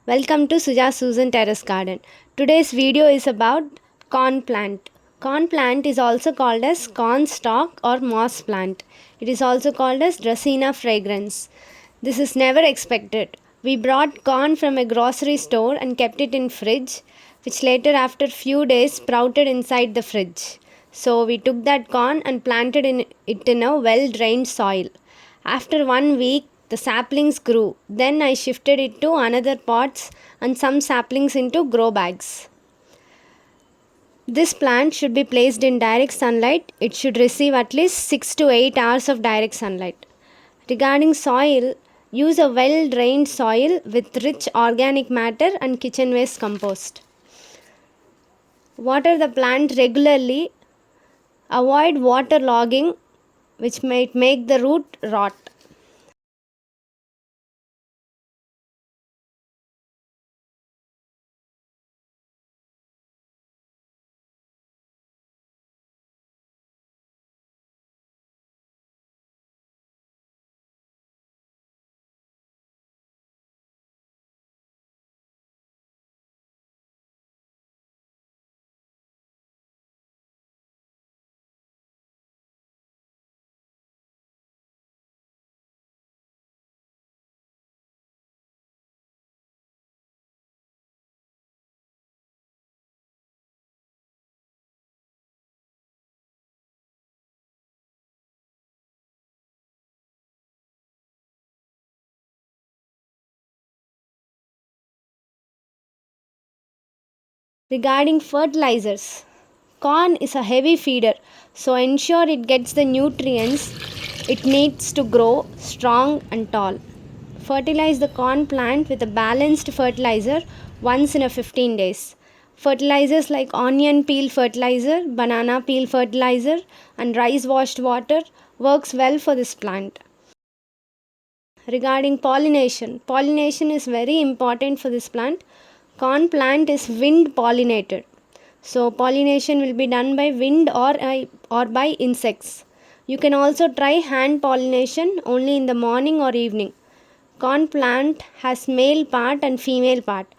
Welcome to Susan Terrace Garden. Today's video is about corn plant. Corn plant is also called as corn stalk or moss plant. It is also called as Dracaena fragrans. This is never expected. We brought corn from a grocery store and kept it in fridge, which later after few days sprouted inside the fridge. So we took that corn and planted it in a well drained soil. After 1 week, the saplings grew. Then I shifted it to another pots and some saplings into grow bags. This plant should be placed in direct sunlight. It should receive at least 6 to 8 hours of direct sunlight. Regarding soil, use a well drained soil with rich organic matter and kitchen waste compost. Water the plant regularly. Avoid water logging, which might make the root rot. Regarding fertilizers, corn is a heavy feeder, so ensure it gets the nutrients it needs to grow strong and tall. Fertilize the corn plant with a balanced fertilizer once in a 15 days. Fertilizers like onion peel fertilizer, banana peel fertilizer and rice washed water works well for this plant. Regarding pollination, pollination is very important for this plant. Corn plant is wind pollinated, so pollination will be done by wind or by insects. You can also try hand pollination only in the morning or evening. Corn plant has male part and female part.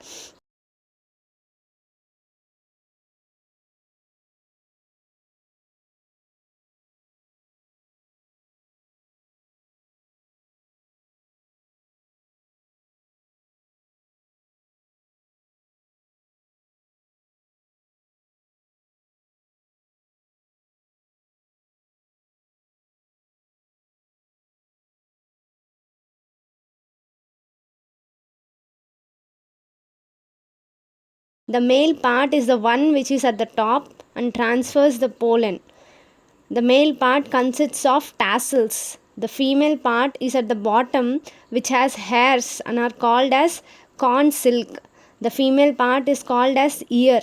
The male part is the one which is at the top and transfers the pollen. The male part consists of tassels. The female part is at the bottom, which has hairs and are called as corn silk. The female part is called as ear.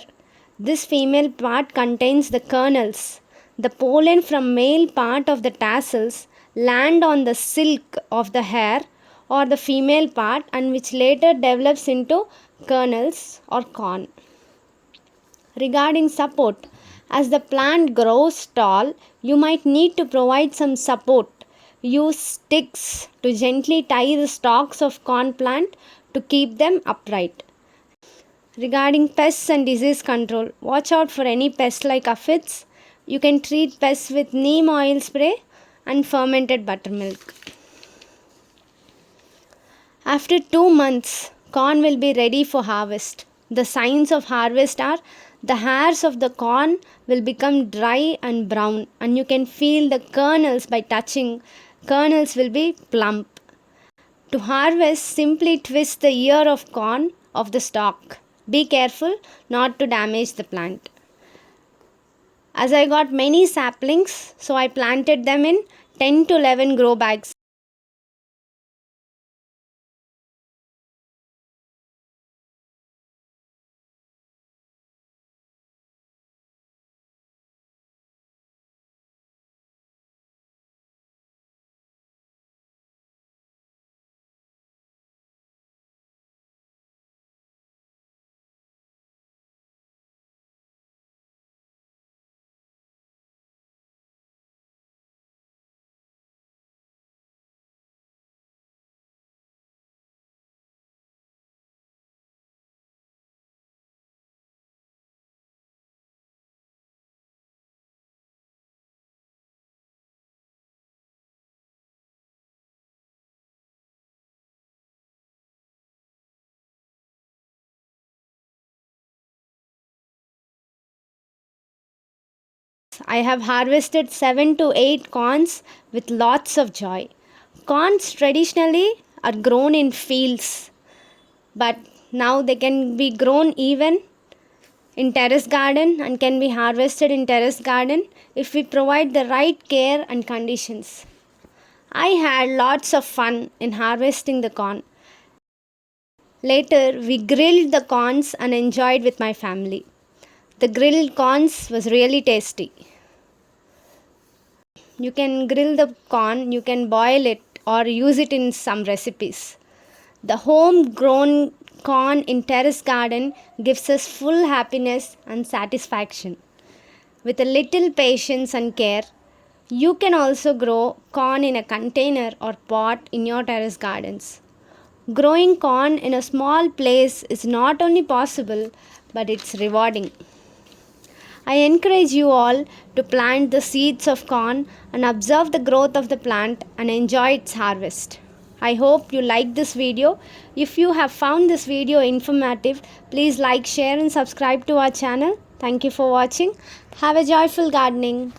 This female part contains the kernels. The pollen from male part of the tassels land on the silk of the hair or the female part, and which later develops into kernels or corn. Regarding support, as the plant grows tall, you might need to provide some support. Use sticks to gently tie the stalks of corn plant to keep them upright. Regarding pests and disease control, watch out for any pests like aphids. You can treat pests with neem oil spray and fermented buttermilk. After 2 months, corn will be ready for harvest. The signs of harvest are the hairs of the corn will become dry and brown, and you can feel the kernels by touching. Kernels will be plump. To harvest, simply twist the ear of corn of the stalk. Be careful not to damage the plant. As I got many saplings, so I planted them in 10 to 11 grow bags. I have harvested 7 to 8 corns with lots of joy. Corns traditionally are grown in fields, but now they can be grown even in terrace garden and can be harvested in terrace garden if we provide the right care and conditions. I had lots of fun in harvesting the corn. Later, we grilled the corns and enjoyed with my family. The grilled corns was really tasty. You can grill the corn, you can boil it or use it in some recipes. The home grown corn in terrace garden gives us full happiness and satisfaction. With a little patience and care, you can also grow corn in a container or pot in your terrace gardens. Growing corn in a small place is not only possible, but it's rewarding. I encourage you all to plant the seeds of corn and observe the growth of the plant and enjoy its harvest. I hope you like this video. If you have found this video informative, please like, share and subscribe to our channel. Thank you for watching. Have a joyful gardening.